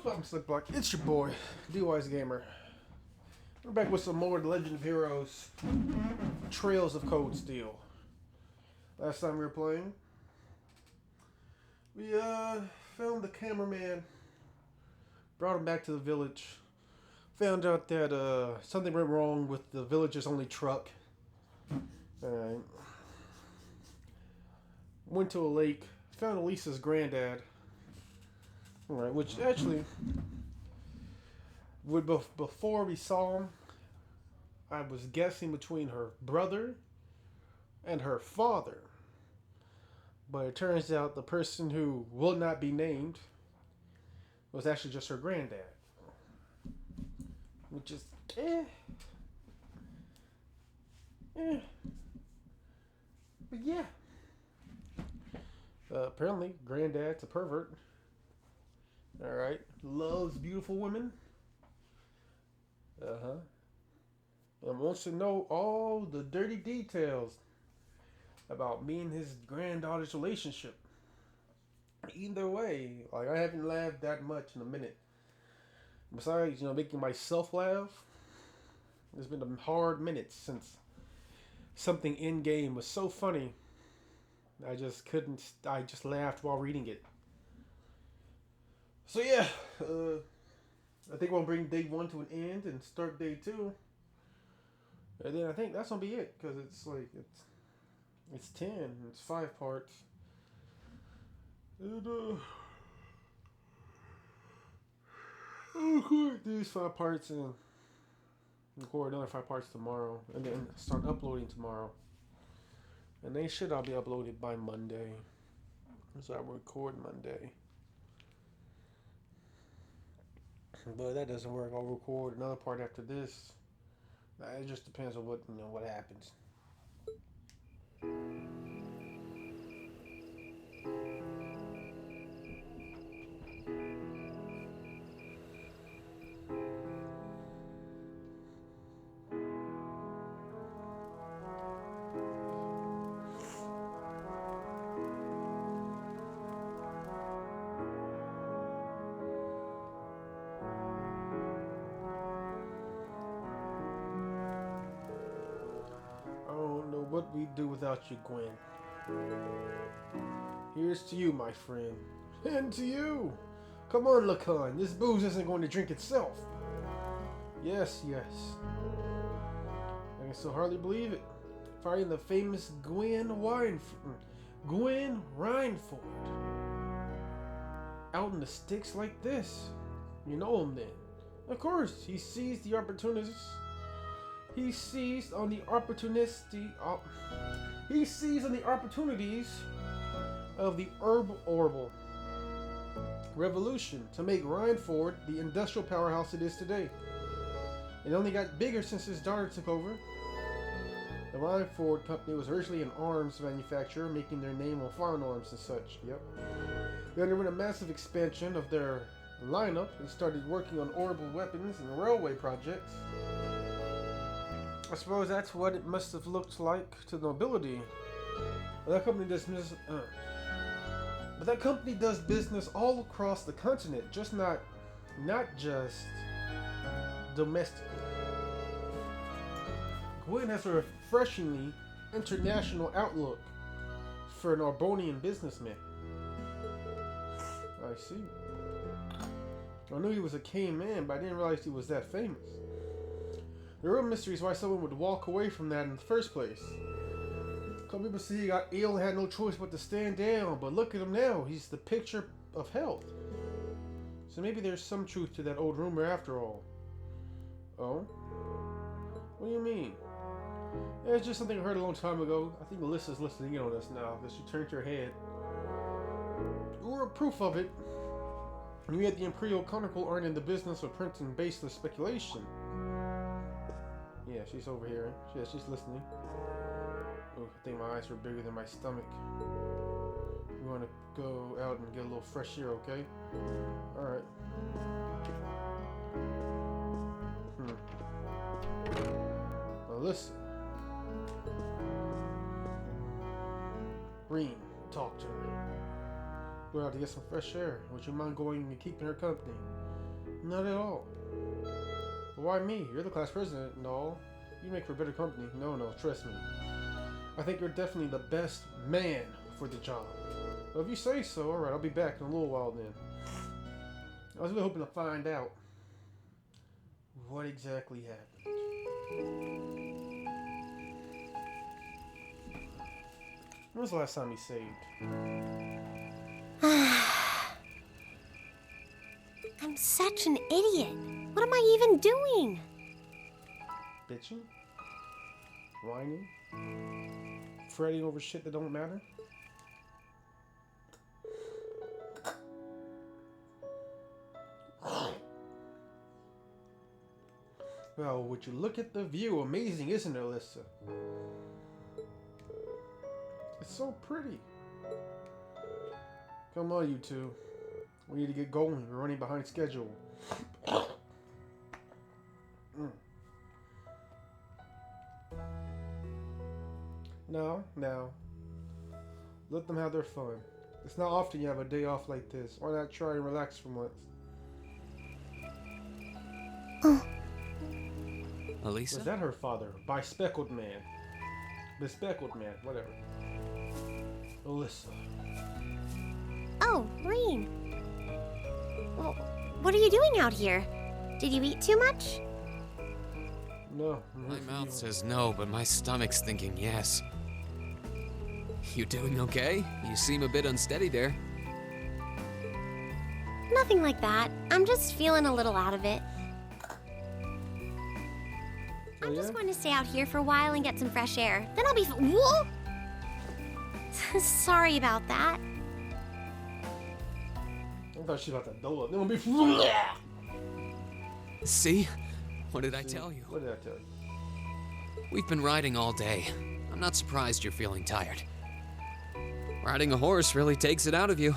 Welcome, Slick Block. It's your boy, D.W.G Gamer. We're back with some more Legend of Heroes Trails of Cold Steel. Last time we were playing, we found the cameraman, brought him back to the village, found out that something went wrong with the village's only truck. Alright. Went to a lake, found Elisa's granddad. Alright, which actually, before we saw him, I was guessing between her brother and her father. But it turns out the person who will not be named was actually just her granddad. Which is, But yeah. Apparently, granddad's a pervert. Alright. Loves beautiful women. And wants to know all the dirty details about me and his granddaughter's relationship. Either way, like, I haven't laughed that much in a minute. Besides, making myself laugh, it's been a hard minute since something in-game was so funny. I just laughed while reading it. So yeah, I think we'll bring day 1 to an end and start day 2. And then I think that's gonna be it, because it's 10, it's 5 parts. And do these 5 parts and record another 5 parts tomorrow, and then start uploading tomorrow. And they should all be uploaded by Monday. So I will record Monday. But that doesn't work. I'll record another part after this. It just depends on what happens. What we do without you, Gwen. Here's to you, my friend. And to you. Come on, Lacan. This booze isn't going to drink itself. Yes. I can still hardly believe it. Fighting the famous Gwen Rhineford. Out in the sticks like this. You know him then. Of course, he seized the opportunities. He seized on the opportunities of the herbal revolution to make Rhineford the industrial powerhouse it is today. It only got bigger since his daughter took over. The Rhineford company was originally an arms manufacturer, making their name on firearms and such. Yep. They underwent a massive expansion of their lineup and started working on orbital weapons and railway projects. I suppose that's what it must have looked like to the nobility. But that company does business all across the continent, not just domestically. Gwen has a refreshingly international outlook for an Arbonian businessman. I see. I knew he was a keen man, but I didn't realize he was that famous. The real mystery is why someone would walk away from that in the first place. Some people say he got ill and had no choice but to stand down, but look at him now. He's the picture of health. So maybe there's some truth to that old rumor after all. Oh? What do you mean? Yeah, it's just something I heard a long time ago. I think Alyssa's listening in on us now, because she turned her head. Or proof of it. We at the Imperial Chronicle aren't in the business of printing baseless speculation. Yeah, she's over here. She's listening. Oh, I think my eyes were bigger than my stomach. We want to go out and get a little fresh air, okay? Alright. Now listen. Reem, talk to her. Go out to get some fresh air. Would you mind going and keeping her company? Not at all. But why me? You're the class president and all. You make for better company. No, trust me. I think you're definitely the best man for the job. Well, if you say so, alright, I'll be back in a little while then. I was really hoping to find out what exactly happened. When was the last time he saved? I'm such an idiot. What am I even doing? Bitching? Whining? Fretting over shit that don't matter? Well, would you look at the view? Amazing, isn't it, Alyssa? It's so pretty. Come on, you two. We need to get going. We're running behind schedule. Now. Let them have their fun. It's not often you have a day off like this. Why not try and relax for once? Elisa? Was that her father? Bespeckled man. Bespeckled man, whatever. Alyssa. Oh, Reen. Well, what are you doing out here? Did you eat too much? No. My mouth says no, but my stomach's thinking yes. You doing okay? You seem a bit unsteady there. Nothing like that. I'm just feeling a little out of it. I'm just going to stay out here for a while and get some fresh air. Then I'll be Whoa! Sorry about that. I thought she was about to blow up. Then we'll be. See? What did I tell you? What did I tell you? We've been riding all day. I'm not surprised you're feeling tired. Riding a horse really takes it out of you.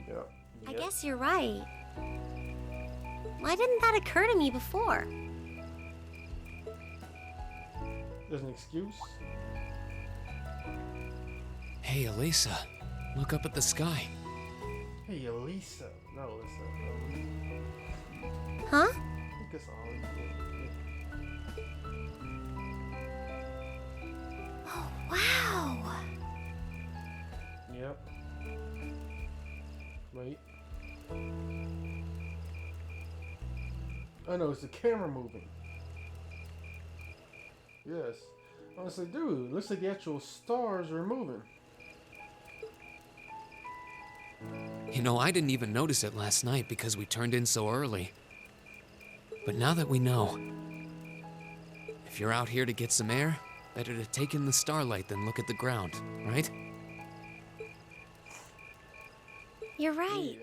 Yeah. I guess you're right. Why didn't that occur to me before? There's an excuse. Hey, Elisa. Look up at the sky. Hey, Elisa. Not Alyssa. Huh? I think it's Ollie. Oh, wow. Yep. Wait. I know, it's the camera moving. Yes. Honestly, dude, looks like the actual stars are moving. You know, I didn't even notice it last night because we turned in so early. But now that we know, if you're out here to get some air, better to take in the starlight than look at the ground, right? You're right.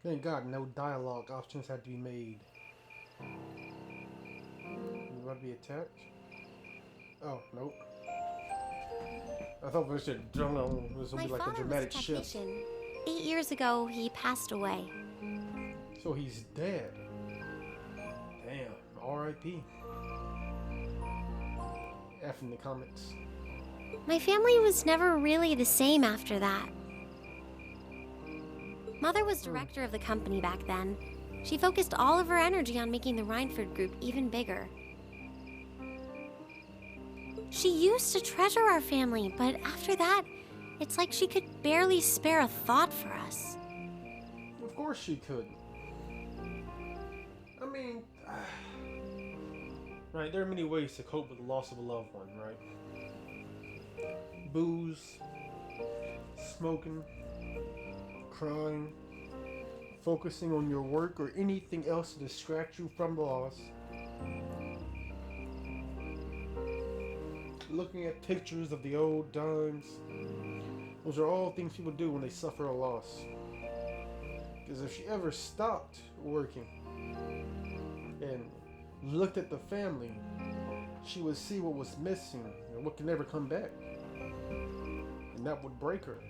Thank God no dialogue options had to be made. You want to be attacked? Oh, nope. I thought this would be like a dramatic shift. 8 years ago, he passed away. So he's dead. Damn. R.I.P. F in the comments. My family was never really the same after that. Mother was director of the company back then. She focused all of her energy on making the Rhineford group even bigger. She used to treasure our family, but after that, it's like she could barely spare a thought for us. Of course she could. I mean, right, there are many ways to cope with the loss of a loved one, right? Booze, smoking, crying, focusing on your work or anything else to distract you from the loss. Looking at pictures of the old times. Those are all things people do when they suffer a loss. Because if she ever stopped working and looked at the family, she would see what was missing and what can never come back. And that would break her.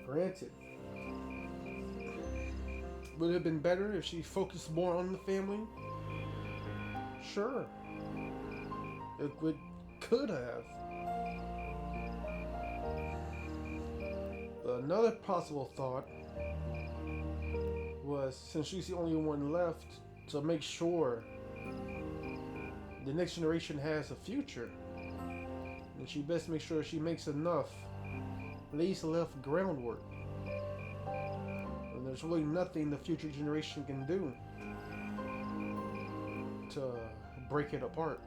Granted, would it have been better if she focused more on the family? Sure. It would could have. Another possible thought was, since she's the only one left, to make sure the next generation has a future, and she best make sure she makes enough, at least left groundwork. And there's really nothing the future generation can do to break it apart.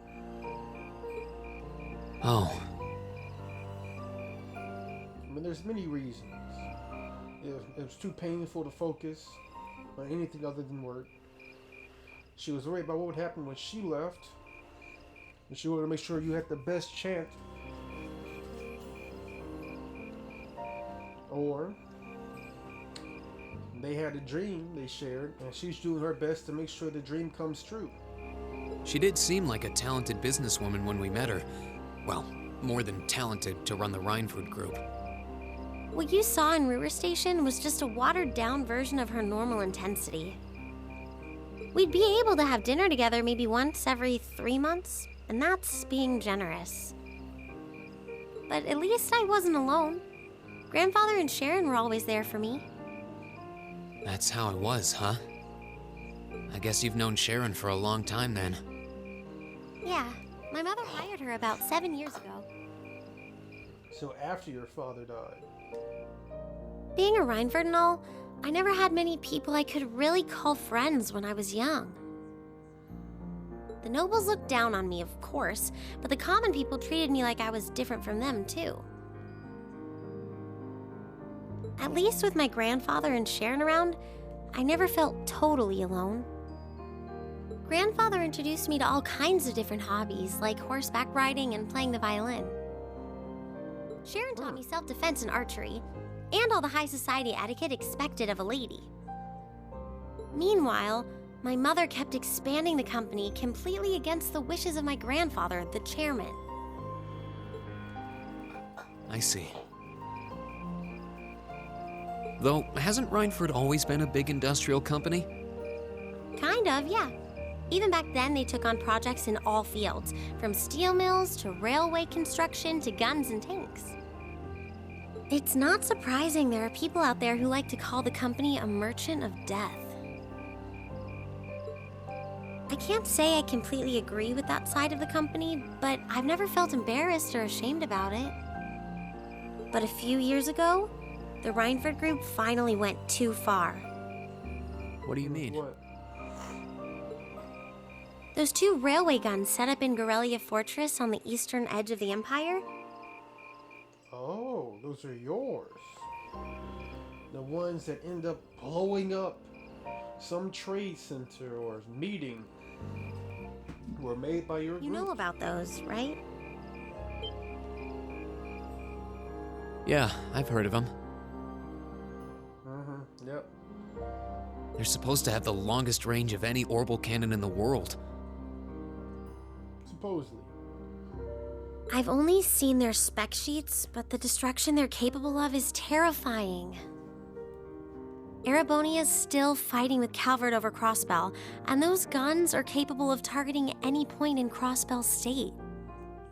Oh. I mean, there's many reasons. It was too painful to focus on anything other than work. She was worried about what would happen when she left, and she wanted to make sure you had the best chance. Or they had a dream they shared, and she's doing her best to make sure the dream comes true. She did seem like a talented businesswoman when we met her. Well, more than talented to run the Rhineford group. What you saw in River Station was just a watered-down version of her normal intensity. We'd be able to have dinner together maybe once every 3 months, and that's being generous. But at least I wasn't alone. Grandfather and Sharon were always there for me. That's how it was, huh? I guess you've known Sharon for a long time then. Yeah, my mother hired her about 7 years ago. So after your father died. Being a Rhineford and all, I never had many people I could really call friends when I was young. The nobles looked down on me, of course, but the common people treated me like I was different from them, too. At least with my grandfather and Sharon around, I never felt totally alone. Grandfather introduced me to all kinds of different hobbies, like horseback riding and playing the violin. Sharon taught me self-defense and archery, and all the high society etiquette expected of a lady. Meanwhile, my mother kept expanding the company completely against the wishes of my grandfather, the chairman. I see. Though, hasn't Rhineford always been a big industrial company? Kind of, yeah. Even back then, they took on projects in all fields, from steel mills to railway construction to guns and tanks. It's not surprising there are people out there who like to call the company a merchant of death. I can't say I completely agree with that side of the company, but I've never felt embarrassed or ashamed about it. But a few years ago, the Rhineford group finally went too far. What do you mean? What? Those 2 railway guns set up in Gorelia Fortress on the eastern edge of the Empire? Oh, those are yours. The ones that end up blowing up some trade center or meeting were made by your You group. know about those, right? Yeah, I've heard of them. Yep. They're supposed to have the longest range of any orbital cannon in the world. Supposedly. I've only seen their spec sheets, but the destruction they're capable of is terrifying. Erebonia's still fighting with Calvert over Crossbell, and those guns are capable of targeting any point in Crossbell State.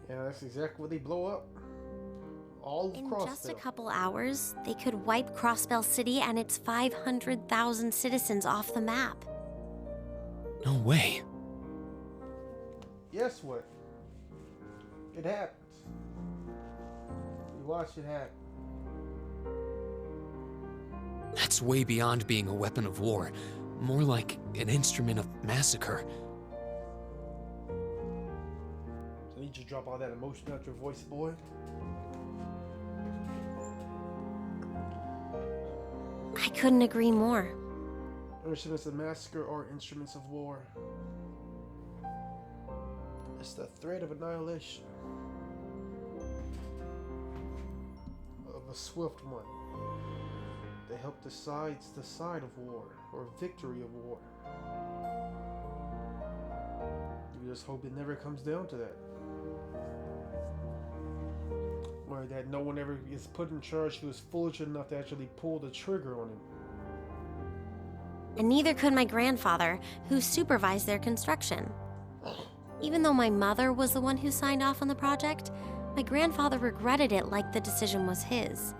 Yeah, that's exactly what they blow up. All of In Crossbell. just a couple hours, they could wipe Crossbell City and its 500,000 citizens off the map. No way. Guess what? It happens. You watch it happen. That's way beyond being a weapon of war. More like an instrument of massacre. So you just drop all that emotion out your voice, boy. I couldn't agree more. Instruments of massacre or instruments of war. It's the threat of annihilation. Of a swift one. They help decide the side of war, or victory of war. You just hope it never comes down to that. Or that no one ever is put in charge who is foolish enough to actually pull the trigger on him. And neither could my grandfather, who supervised their construction. Even though my mother was the one who signed off on the project, my grandfather regretted it like the decision was his.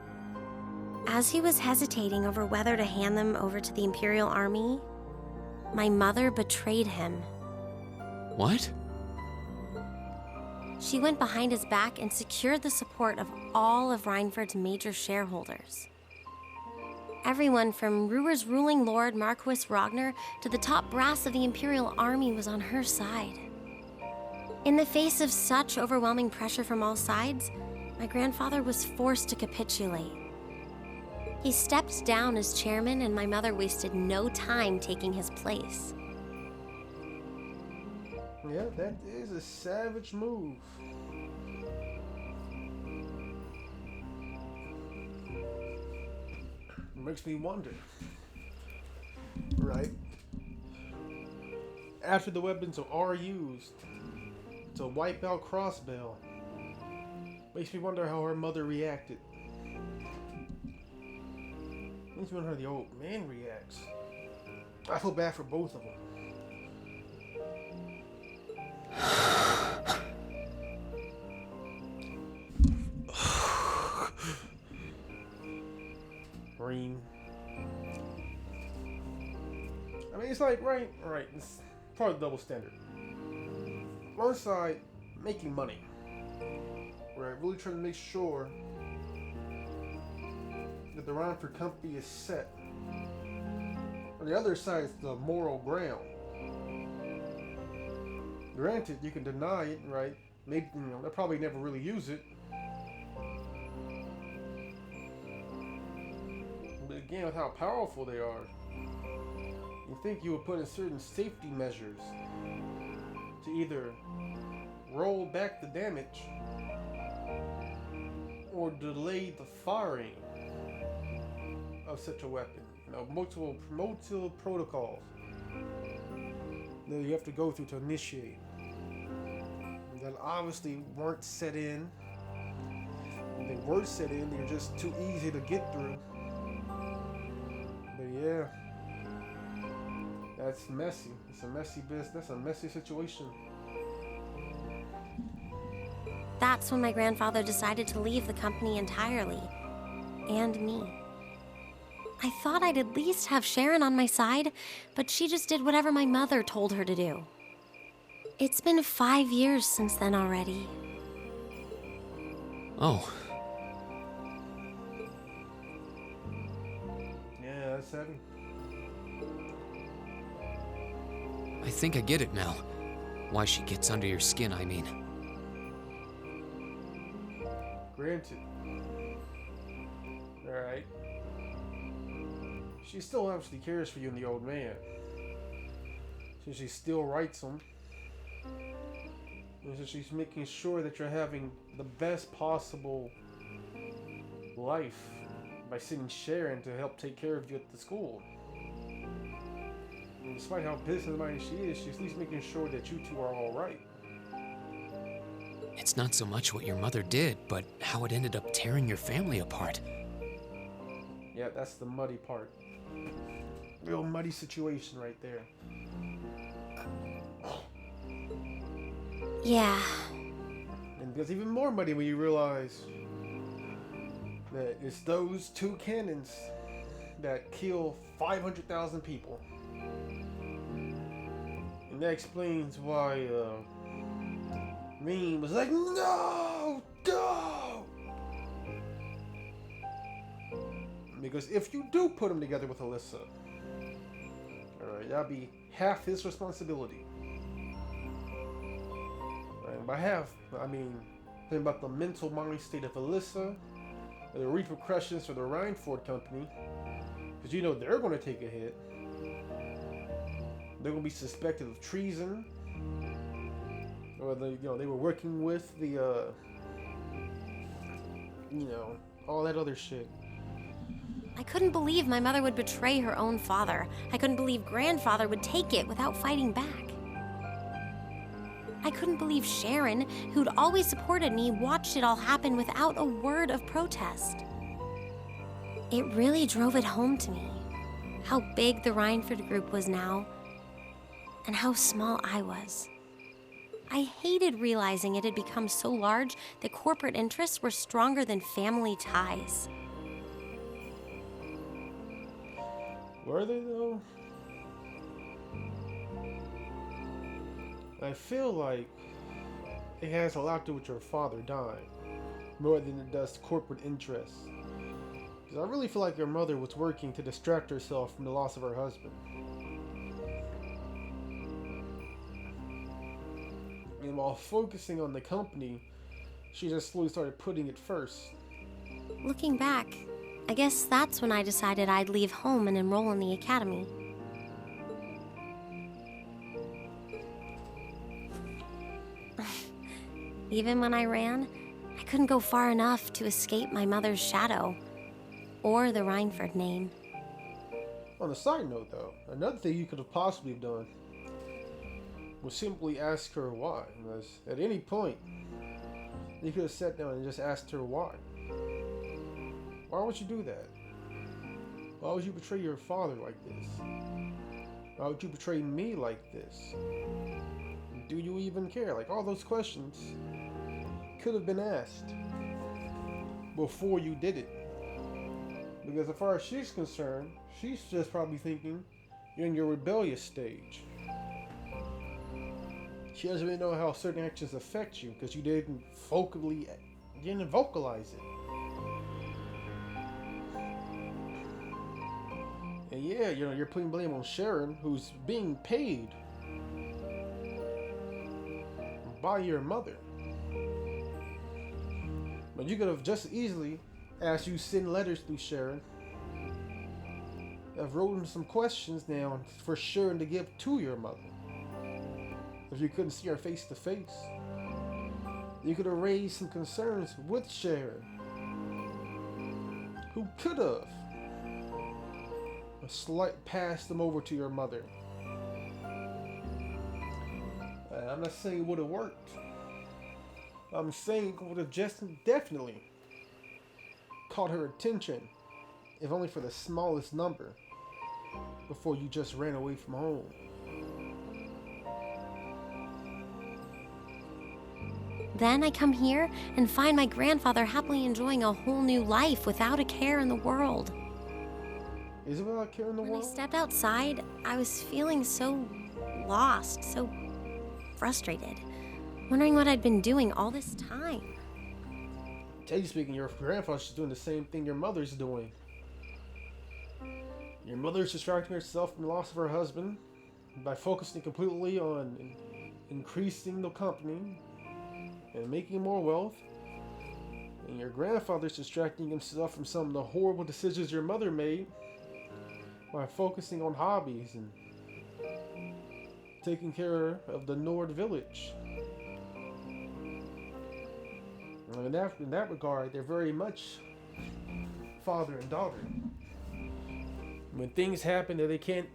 As he was hesitating over whether to hand them over to the Imperial Army, my mother betrayed him. What? She went behind his back and secured the support of all of Rhineford's major shareholders. Everyone from Ruhr's ruling lord Marquis Ragnar to the top brass of the Imperial Army was on her side. In the face of such overwhelming pressure from all sides, my grandfather was forced to capitulate. He stepped down as chairman, and my mother wasted no time taking his place. Yeah, that is a savage move. It makes me wonder, right? After the weapons are used to wipe out Crossbell, makes me wonder how her mother reacted. Makes me wonder how the old man reacts. I feel bad for both of them. Green. I mean, it's like, right, it's part of the double standard. One side, making money. Right, really trying to make sure that the Rhineford company is set. On the other side is the moral ground. Granted, you can deny it, right? Maybe, they'll probably never really use it. But again, with how powerful they are, you think you would put in certain safety measures to either roll back the damage or delay the firing of such a weapon. Multiple protocols that you have to go through to initiate that obviously weren't set in. When they were set in, they're just too easy to get through. But yeah, that's messy. It's a messy business, a messy situation. That's when my grandfather decided to leave the company entirely. And me. I thought I'd at least have Sharon on my side, but she just did whatever my mother told her to do. It's been 5 years since then already. Oh. Yeah, that's heavy. I think I get it now. Why she gets under your skin, I mean. Granted. Alright. She still obviously cares for you and the old man. So she still writes them. And so she's making sure that you're having the best possible life by sending Sharon to help take care of you at the school. And despite how business-minded she is, she's at least making sure that you two are alright. It's not so much what your mother did, but how it ended up tearing your family apart. Yeah, that's the muddy part. Real muddy situation right there. Yeah. And it gets even more muddy when you realize that it's those two cannons that kill 500,000 people. And that explains why Reem was like, no, no! Because if you do put him together with Alyssa, alright, that'll be half his responsibility. And by half, I mean, think about the mental mind state of Alyssa, and the repercussions for the Rhineford company, because you know they're going to take a hit. They're going to be suspected of treason, or they were working with the, all that other shit. I couldn't believe my mother would betray her own father. I couldn't believe grandfather would take it without fighting back. I couldn't believe Sharon, who'd always supported me, watched it all happen without a word of protest. It really drove it home to me, how big the Rhineford group was now, and how small I was. I hated realizing it had become so large that corporate interests were stronger than family ties. Were they though? I feel like it has a lot to do with your father dying, more than it does corporate interests. Because I really feel like your mother was working to distract herself from the loss of her husband. And while focusing on the company, she just slowly started putting it first. Looking back, I guess that's when I decided I'd leave home and enroll in the academy. Even when I ran, I couldn't go far enough to escape my mother's shadow, or the Rhineford name. On a side note though, another thing you could have possibly done was simply ask her why. Because at any point, you could have sat down and just asked her why. Why would you do that? Why would you betray your father like this? Why would you betray me like this? Do you even care? Like, all those questions could have been asked before you did it. Because as far as she's concerned, she's just probably thinking you're in your rebellious stage. She doesn't really know how certain actions affect you because you didn't vocalize it. And yeah, you're putting blame on Sharon, who's being paid by your mother. But you could have just easily, as you send letters through Sharon, have written some questions down for Sharon to give to your mother. If you couldn't see her face to face, you could have raised some concerns with Sharon, who could have passed them over to your mother. I'm not saying it would have worked. I'm saying it would have just definitely caught her attention, if only for the smallest number, before you just ran away from home. Then I come here and find my grandfather happily enjoying a whole new life without a care in the world. Is it without care in the When world? I stepped outside, I was feeling so lost, so frustrated, wondering what I'd been doing all this time. Tell you speaking, your grandfather's doing the same thing your mother's doing. Your mother's distracting herself from the loss of her husband by focusing completely on increasing the company and making more wealth. And your grandfather's distracting himself from some of the horrible decisions your mother made by focusing on hobbies and taking care of the Nord village. In that regard, they're very much father and daughter. When things happen that they can't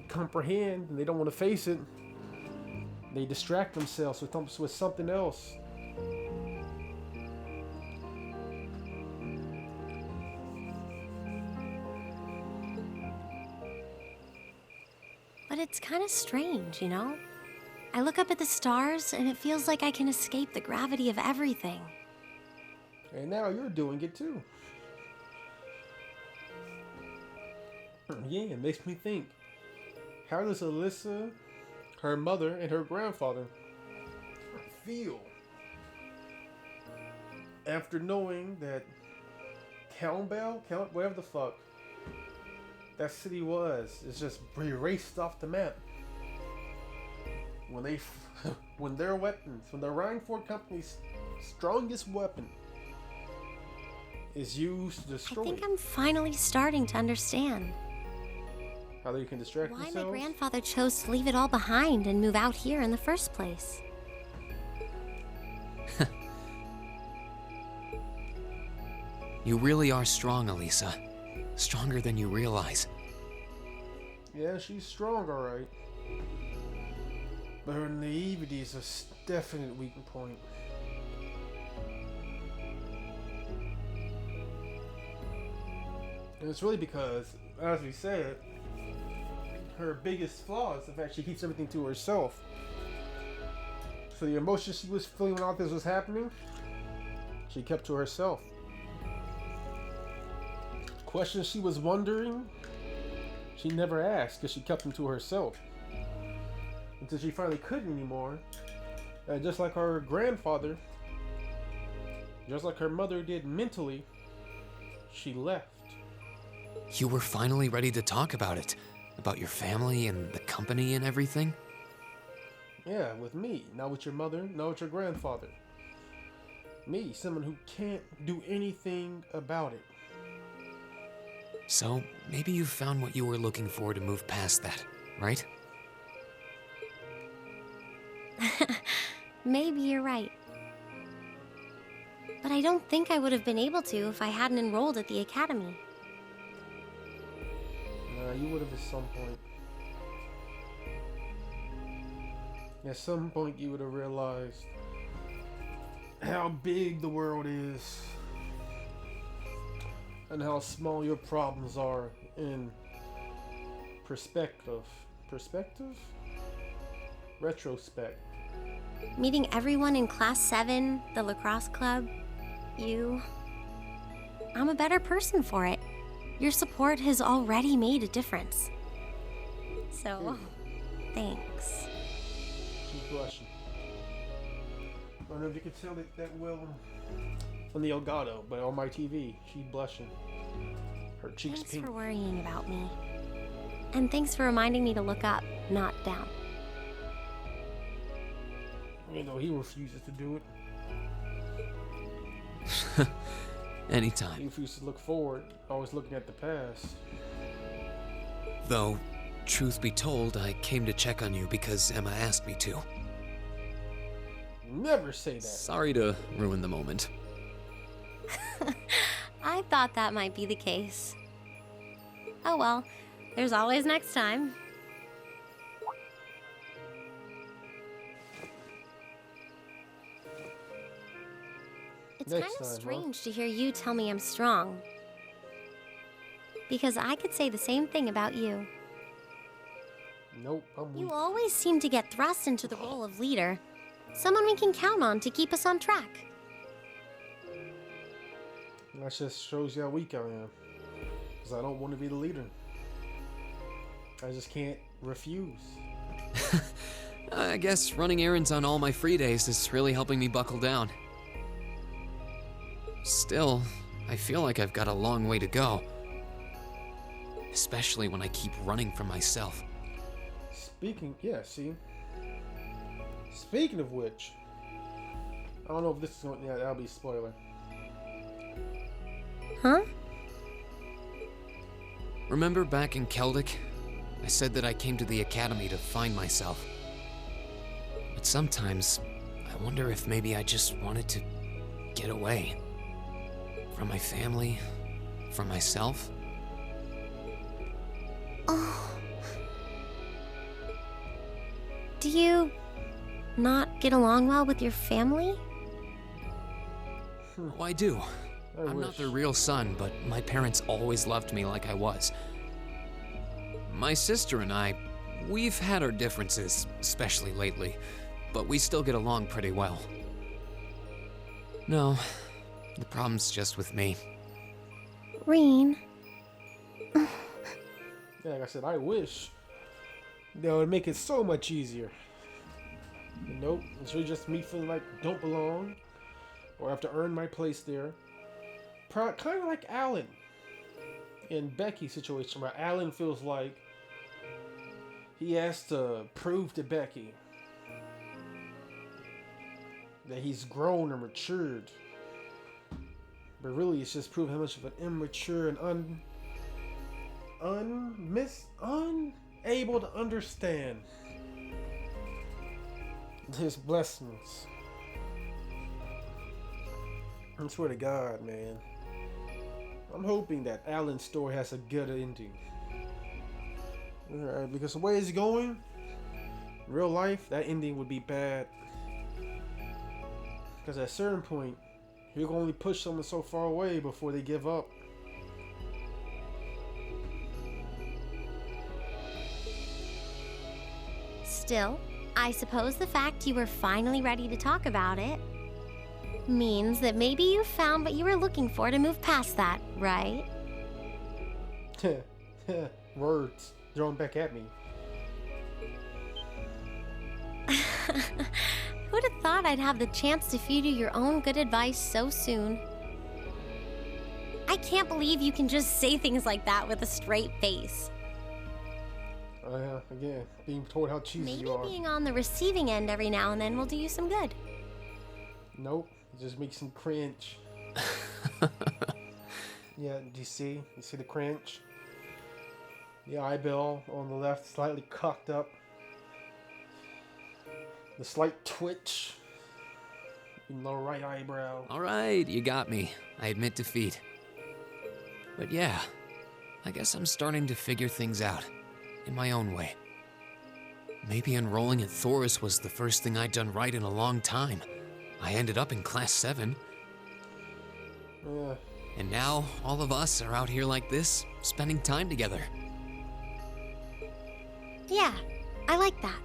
comprehend and they don't want to face it, they distract themselves with something else. But it's kind of strange, you know? I look up at the stars and it feels like I can escape the gravity of everything. And now you're doing it too. Yeah, it makes me think. How does Alyssa, her mother, and her grandfather feel after knowing that Count whatever the fuck that city was, is just erased off the map? When their weapons, when the Rhineford Company's strongest weapon is used to destroy I think I'm finally starting to understand how they can distract why themselves. my grandfather chose to leave it all behind and move out here in the first place. You really are strong, Elisa. Stronger than you realize. Yeah, she's strong, alright. But her naivety is a definite weak point. And it's really because, as we said, her biggest flaw is the fact she keeps everything to herself. So the emotions she was feeling when all this was happening, she kept to herself. Questions she was wondering, she never asked because she kept them to herself. Until she finally couldn't anymore. And just like her grandfather, just like her mother did mentally, she left. You were finally ready to talk about it. About your family and the company and everything? Yeah, with me. Not with your mother, not with your grandfather. Me, someone who can't do anything about it. So, maybe you found what you were looking for to move past that, right? Maybe you're right. But I don't think I would have been able to if I hadn't enrolled at the academy. Nah, you would have at some point. At some point you would have realized how big the world is and how small your problems are in perspective. Perspective? Retrospect. Meeting everyone in Class 7, the lacrosse club, you... I'm a better person for it. Your support has already made a difference. So, thanks. She's blushing. I don't know if you can tell it that well on the Elgato, but on my TV, she's blushing. Her cheeks Thanks pink. for worrying about me. And thanks for reminding me to look up, not down. You know, he refuses to do it. He Anytime. refuses to look forward, always looking at the past. Though, truth be told, I came to check on you because Emma asked me to. Never say that. Sorry to ruin the moment. I thought that might be the case. Oh well, there's always next time. It's Next kind of time, huh? strange to hear you tell me I'm strong. Because I could say the same thing about you. Nope, I'm weak. You always seem to get thrust into the role of leader. Someone we can count on to keep us on track. That just shows you how weak I am. Because I don't want to be the leader. I just can't refuse. I guess running errands on all my free days is really helping me buckle down. Still, I feel like I've got a long way to go. Especially when I keep running from myself. Speaking of which, I don't know if this is going to, yeah, that'll be a spoiler. Huh? Remember back in Keldic? I said that I came to the academy to find myself. But sometimes, I wonder if maybe I just wanted to get away. From my family, from myself. Oh. Do you not get along well with your family? Oh, I do. I'm wish. not their real son, but my parents always loved me like I was. My sister and I, we've had our differences, especially lately, but we still get along pretty well. No, the problem's just with me. Reen. Yeah, like I said, I wish that would make it so much easier. But nope, it's really just me feeling like I don't belong, or I have to earn my place there. Kind of like Alan in Becky's situation, where Alan feels like he has to prove to Becky that he's grown or matured. But really, it's just proving how much of an immature and unable to understand his blessings. I swear to God, man. I'm hoping that Alan's story has a good ending. Alright, because the way it's going, in real life, that ending would be bad. Because at a certain point, you can only push someone so far away before they give up. Still, I suppose the fact you were finally ready to talk about it means that maybe you found what you were looking for to move past that, right? Words thrown back at me. Who'd have thought I'd have the chance to feed you your own good advice so soon? I can't believe you can just say things like that with a straight face. Again, being told how cheesy Maybe you are. being on the receiving end every now and then will do you some good. Nope, it just makes him cringe. Yeah, do you see? You see the cringe? The eyeball on the left slightly cocked up. The slight twitch in the right eyebrow. Alright, you got me. I admit defeat. But yeah, I guess I'm starting to figure things out. In my own way. Maybe enrolling at Thoris was the first thing I'd done right in a long time. I ended up in Class 7. Yeah. And now, all of us are out here like this, spending time together. Yeah, I like that.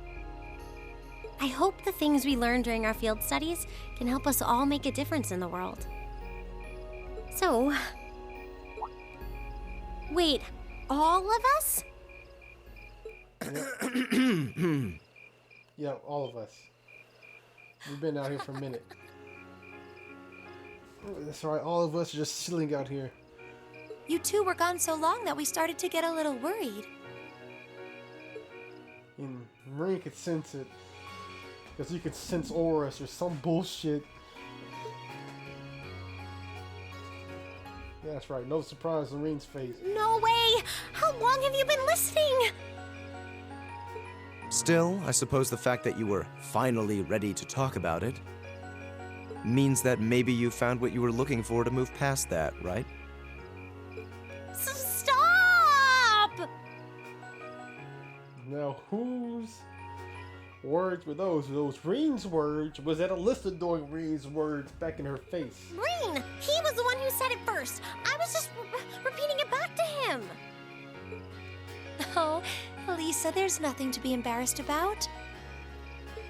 I hope the things we learned during our field studies can help us all make a difference in the world. So... Wait, all of us? Yeah, all of us. We've been out here for a minute. That's right, all of us are just chilling out here. You two were gone so long that we started to get a little worried. And Marie could sense it. Because you could sense auras or some bullshit. Yeah, that's right, no surprise on Reen's face. No way! How long have you been listening? Still, I suppose the fact that you were finally ready to talk about it means that maybe you found what you were looking for to move past that, right? Stop! Now, whose words were those? Were those Reen's words? Was that Alyssa doing Reen's words back in her face? Reen! He was the one who said it first. I was just repeating it back to him. Oh, Lisa, there's nothing to be embarrassed about.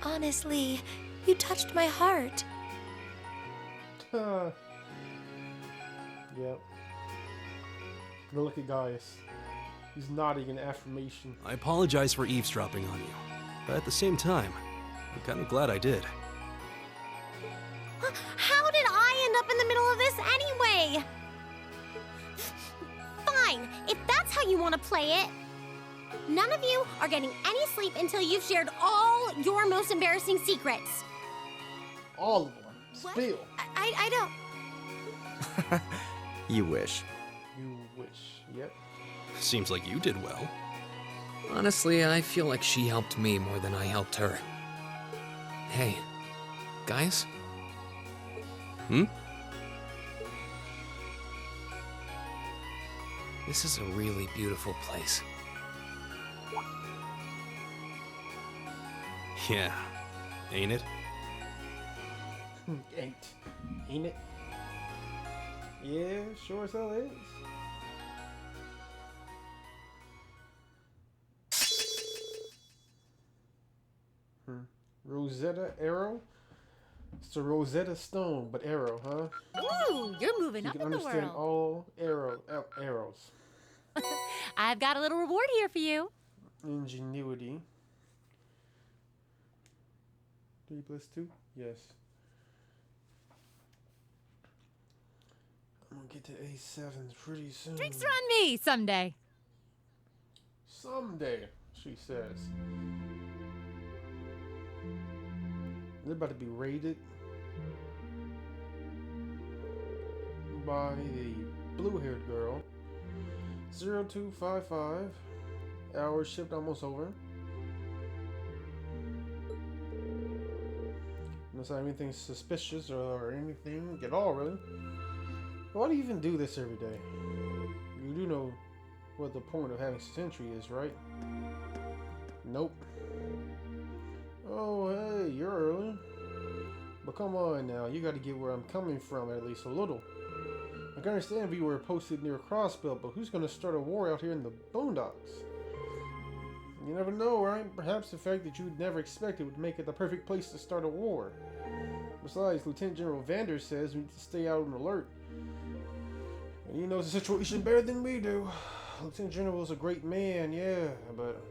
Honestly, you touched my heart. Yep. Now look at Gaius. He's nodding in affirmation. I apologize for eavesdropping on you, but at the same time, I'm kind of glad I did. How did I end up in the middle of this anyway? Fine, if that's how you want to play it. None of you are getting any sleep until you've shared all your most embarrassing secrets. All of them. What? Spill. I don't... You wish. You wish. Yep. Seems like you did well. Honestly, I feel like she helped me more than I helped her. Hey, guys? This is a really beautiful place. Yeah, ain't it? Ain't it? Yeah, sure as hell is. Rosetta arrow? It's a Rosetta Stone, but arrow, huh? Ooh, you're moving You up can in the understand world. all arrows. I've got a little reward here for you. Ingenuity. 3 plus 2? Yes. I'm gonna get to A7 pretty soon. Drinks are on me someday. Someday, she says. They're about to be raided by the blue-haired girl. 0255. Hours shipped almost over. Don't have anything suspicious or anything at all, really. Why do you even do this every day? You do know what the point of having Sentry is, right? Nope. Oh, hey, you're early. But come on now, you gotta get where I'm coming from at least a little. I can understand if you were posted near Crossbelt, but who's gonna start a war out here in the boondocks? You never know, right? Perhaps the fact that you'd never expected would make it the perfect place to start a war. Besides, Lieutenant General Vander says we need to stay out on alert. And he knows the situation better than we do. Lieutenant General is a great man, yeah, but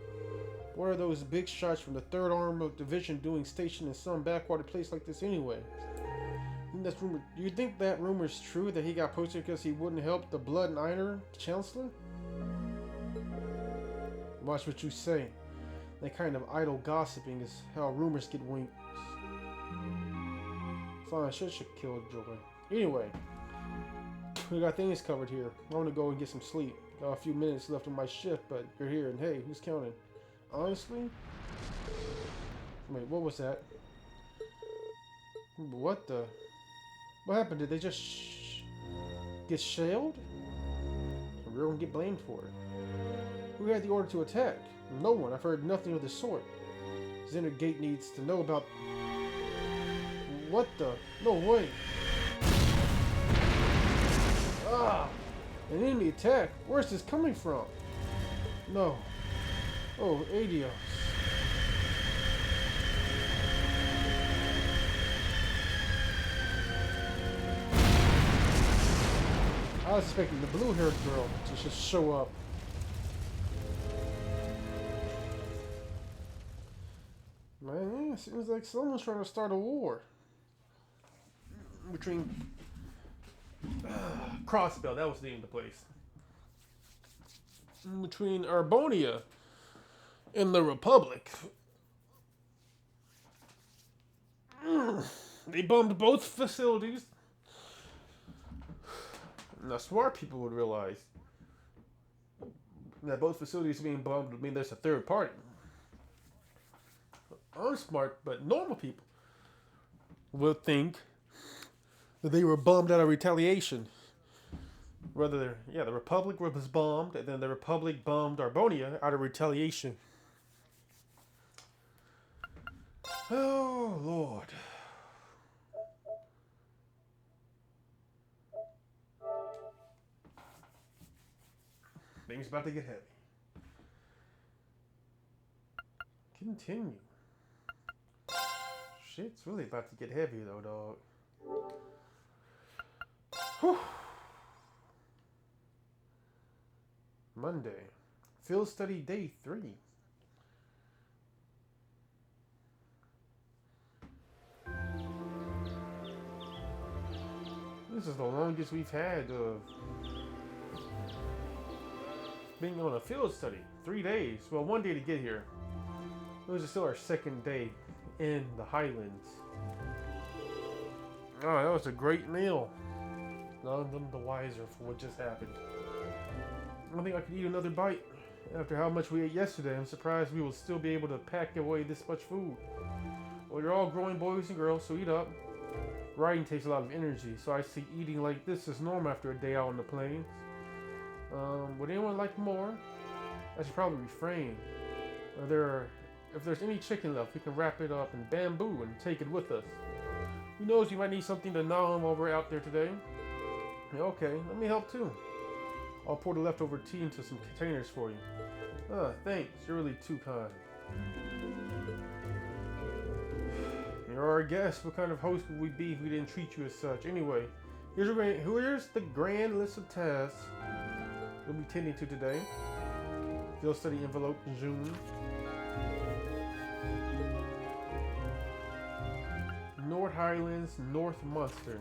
what are those big shots from the 3rd Armored Division doing stationed in some backwater place like this anyway? That's rumor. Do you think that rumor is true that he got posted because he wouldn't help the Blood and Iron Chancellor? Watch what you say. That kind of idle gossiping is how rumors get wings. Fine, should kill Joy. Anyway, we got things covered here. I want to go and get some sleep. Got a few minutes left on my shift, but you're here, and hey, who's counting? Honestly? Wait, what was that? What the? What happened? Did they just get shelled? We're gonna get blamed for it. Who had the order to attack? No one. I've heard nothing of the sort. Xener Gate needs to know about... What the? No way. Ah! An enemy attack? Where's this coming from? No. Oh, adios. I was expecting the blue-haired girl to just show up. Man, it seems like someone's trying to start a war. Between... Crossbell, that was the name of the place. Between Arbonia and the Republic. They bombed both facilities. Now, smart people would realize that both facilities being bombed would mean there's a third party. Unsmart, but normal people would think that they were bombed out of retaliation. Rather, yeah, the Republic was bombed, and then the Republic bombed Arbonia out of retaliation. Oh, Lord. Things about to get heavy. Continue. Shit's really about to get heavy though, dog. Whew. Monday. Field study day 3. This is the longest we've had of being on a field study. 3 days. Well, 1 day to get here. This is still our 2nd day in the Highlands. Oh, that was a great meal. None of them the wiser for what just happened. I don't think I could eat another bite. After how much we ate yesterday, I'm surprised we will still be able to pack away this much food. Well, you're all growing boys and girls, so eat up. Riding takes a lot of energy, so I see eating like this is normal after a day out on the plains. Would anyone like more? I should probably refrain. If there's any chicken left, we can wrap it up in bamboo and take it with us. Who knows, you might need something to gnaw on while we're out there today. Yeah, okay, let me help too. I'll pour the leftover tea into some containers for you. Thanks, you're really too kind. You're our guest. What kind of host would we be if we didn't treat you as such? Anyway, here's the grand list of tasks we'll be tending to today. Field study envelope in June. North Highlands, North Monster.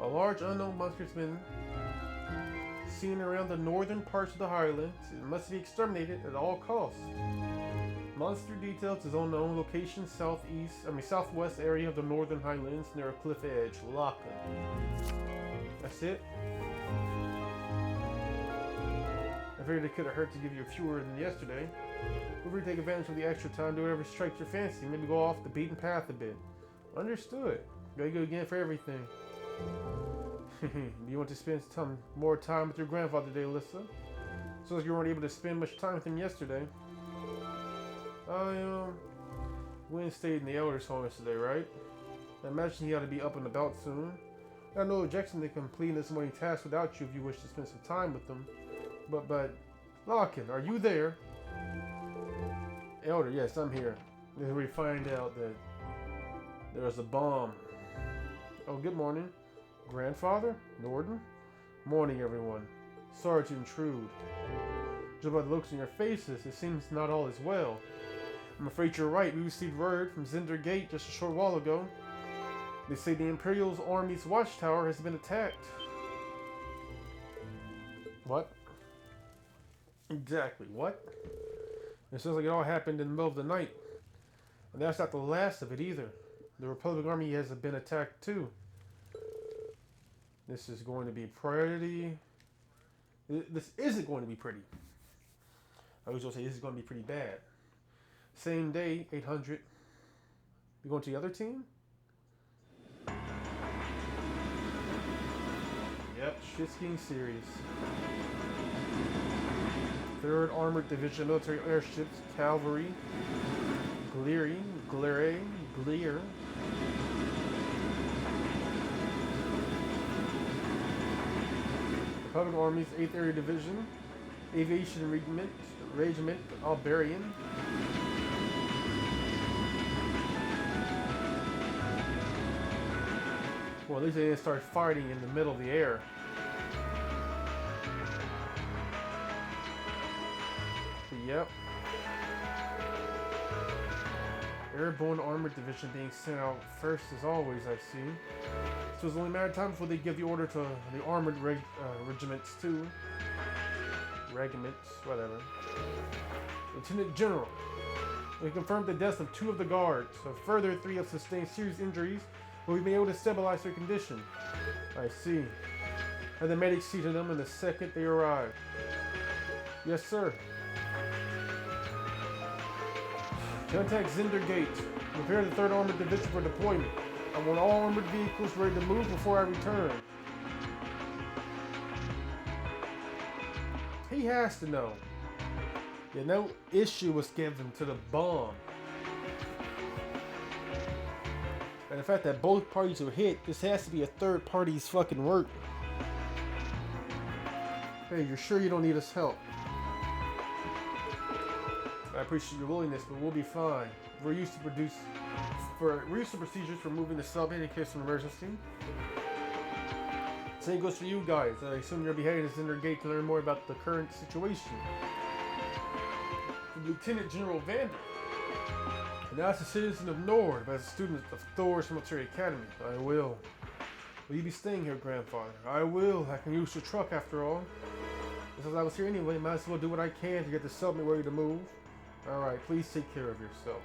A large unknown monster has been seen around the northern parts of the Highlands. It must be exterminated at all costs. Monster details is on the own location southwest area of the Northern Highlands near a cliff edge. Laka. That's it. I figured it could have hurt to give you fewer than yesterday. We're going to take advantage of the extra time, do whatever strikes your fancy. Maybe go off the beaten path a bit. Understood. Gotta go again for everything. Do you want to spend some more time with your grandfather today, Alyssa? So you weren't able to spend much time with him yesterday. Wynn stayed in the Elder's home yesterday, right? I imagine he ought to be up and about soon. I have no objection to completing this morning task without you if you wish to spend some time with them. But, Larkin, are you there? Elder, yes, I'm here. Then we find out that there was a bomb. Oh, good morning. Grandfather? Norden? Morning, everyone. Sorry to intrude. Just by the looks on your faces, it seems not all is well. I'm afraid you're right. We received word from Zinder Gate just a short while ago. They say the Imperial Army's watchtower has been attacked. What? Exactly, what? It sounds like it all happened in the middle of the night. And that's not the last of it either. The Republic Army has been attacked too. This is going to be pretty... This isn't going to be pretty. I was going to say this is going to be pretty bad. Same day, 800. You going to the other team? Yep, shit's getting serious. 3rd Armored Division Military Airships, Cavalry, Glare, Republic Army's 8th Area Division, Aviation Regiment, Albarian. Well, at least they didn't start fighting in the middle of the air. Yep. Airborne Armored Division being sent out first as always, I see. So it's only a matter of time before they give the order to the armored regiments too. Regiments, whatever. Lieutenant General. We confirmed the deaths of 2 of the guards. A further 3 have sustained serious injuries, but we've been able to stabilize their condition. I see. Had the medics see to them in the second they arrived. Yes, sir. Contact Zinder Gate. Prepare the 3rd Armored Division for deployment. I want all armored vehicles ready to move before I return. He has to know. Yeah, no issue was given to the bomb. And the fact that both parties were hit, this has to be a third party's fucking work. Hey, you're sure you don't need us help? I appreciate your willingness, but we'll be fine. We're used to procedures for moving the sub in case of an emergency. Same goes for you guys. I assume you're beheaded at Zinder Gate to learn more about the current situation. From Lieutenant General Vander. And now as a citizen of Nord, but as a student of Thor's Military Academy, I will. Will you be staying here, Grandfather? I will. I can use your truck after all. Since I was here anyway, might as well do what I can to get the settlement ready to move. Alright, please take care of yourself.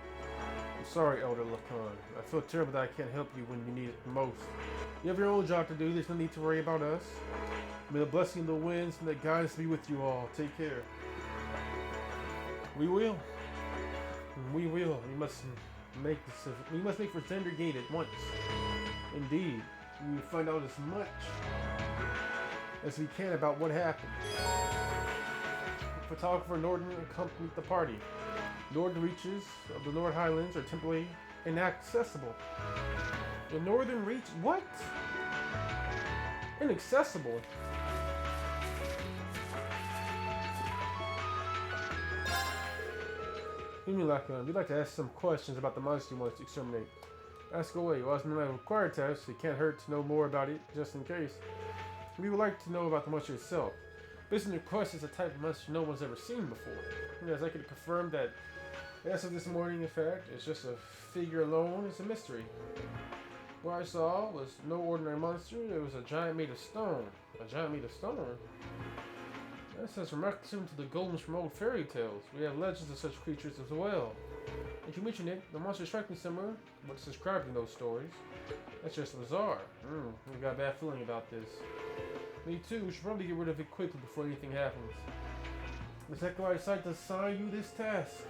I'm sorry, Elder Lacan. I feel terrible that I can't help you when you need it the most. You have your own job to do. There's no need to worry about us. May the blessing of the winds and the guidance be with you all. Take care. We will. We will. We must make for Zinder Gate at once. Indeed. We will find out as much as we can about what happened. Photographer Norden accompanied the party. Northern reaches of the North Highlands are temporarily inaccessible. The northern reach? What? Inaccessible? We'd like to ask some questions about the monster you want to exterminate. Ask away. While it's not a required test, it can't hurt to know more about it, just in case. We would like to know about the monster itself. Based on your quest, is a type of monster no one's ever seen before. Yes, I can confirm that as of this morning, in fact, it's just a figure alone. It's a mystery. What I saw was no ordinary monster. It was a giant made of stone. A giant made of stone? That sounds remarkably similar to the golems from old fairy tales. We have legends of such creatures as well. As you mentioned it, the monster strike me similar, what's described in those stories. That's just bizarre. I got a bad feeling about this. Me too. We should probably get rid of it quickly before anything happens. It's like I decided to assign you this task.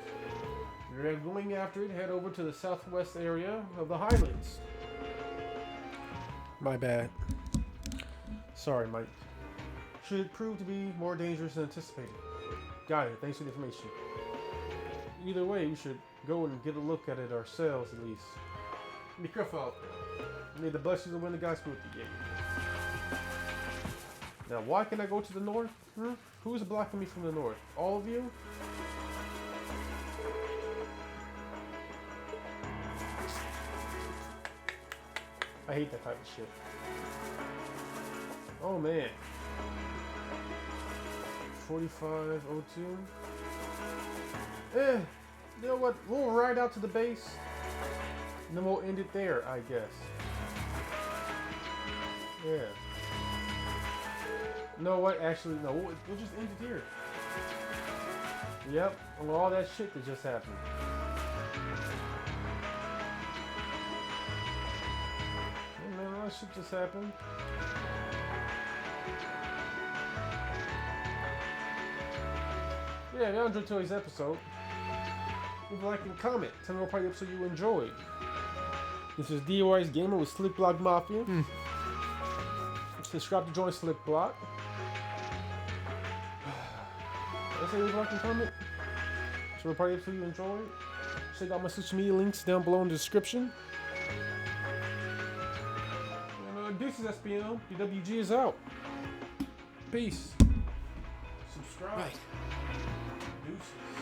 If you're going after it, head over to the southwest area of the Highlands. My bad. Sorry, Mike. Should prove to be more dangerous than anticipated. Got it. Thanks for the information. Either way, we should go and get a look at it ourselves at least. Be careful out there. May the blessings of when the gods be with you. Now, why can I go to the north? Who's blocking me from the north? All of you? I hate that type of shit. Oh man. 4502. You know what? We'll ride out to the base. And then we'll end it there, I guess. Yeah. You know what? Actually, no. We'll just end it here. Yep. On all that shit that just happened. Oh man, all that shit just happened. Yeah, if y'all enjoyed today's episode, leave a like and comment. Tell me what part of the episode you enjoyed. This is D.W.G Gamer with Slick Block Mafia. Subscribe to join Slick Block. Let's say leave a like and comment. Tell me what part of the episode you enjoyed. Check out my social media links down below in the description. And this is SPM. D.W.G is out. Peace. Subscribe. Right. Deuces.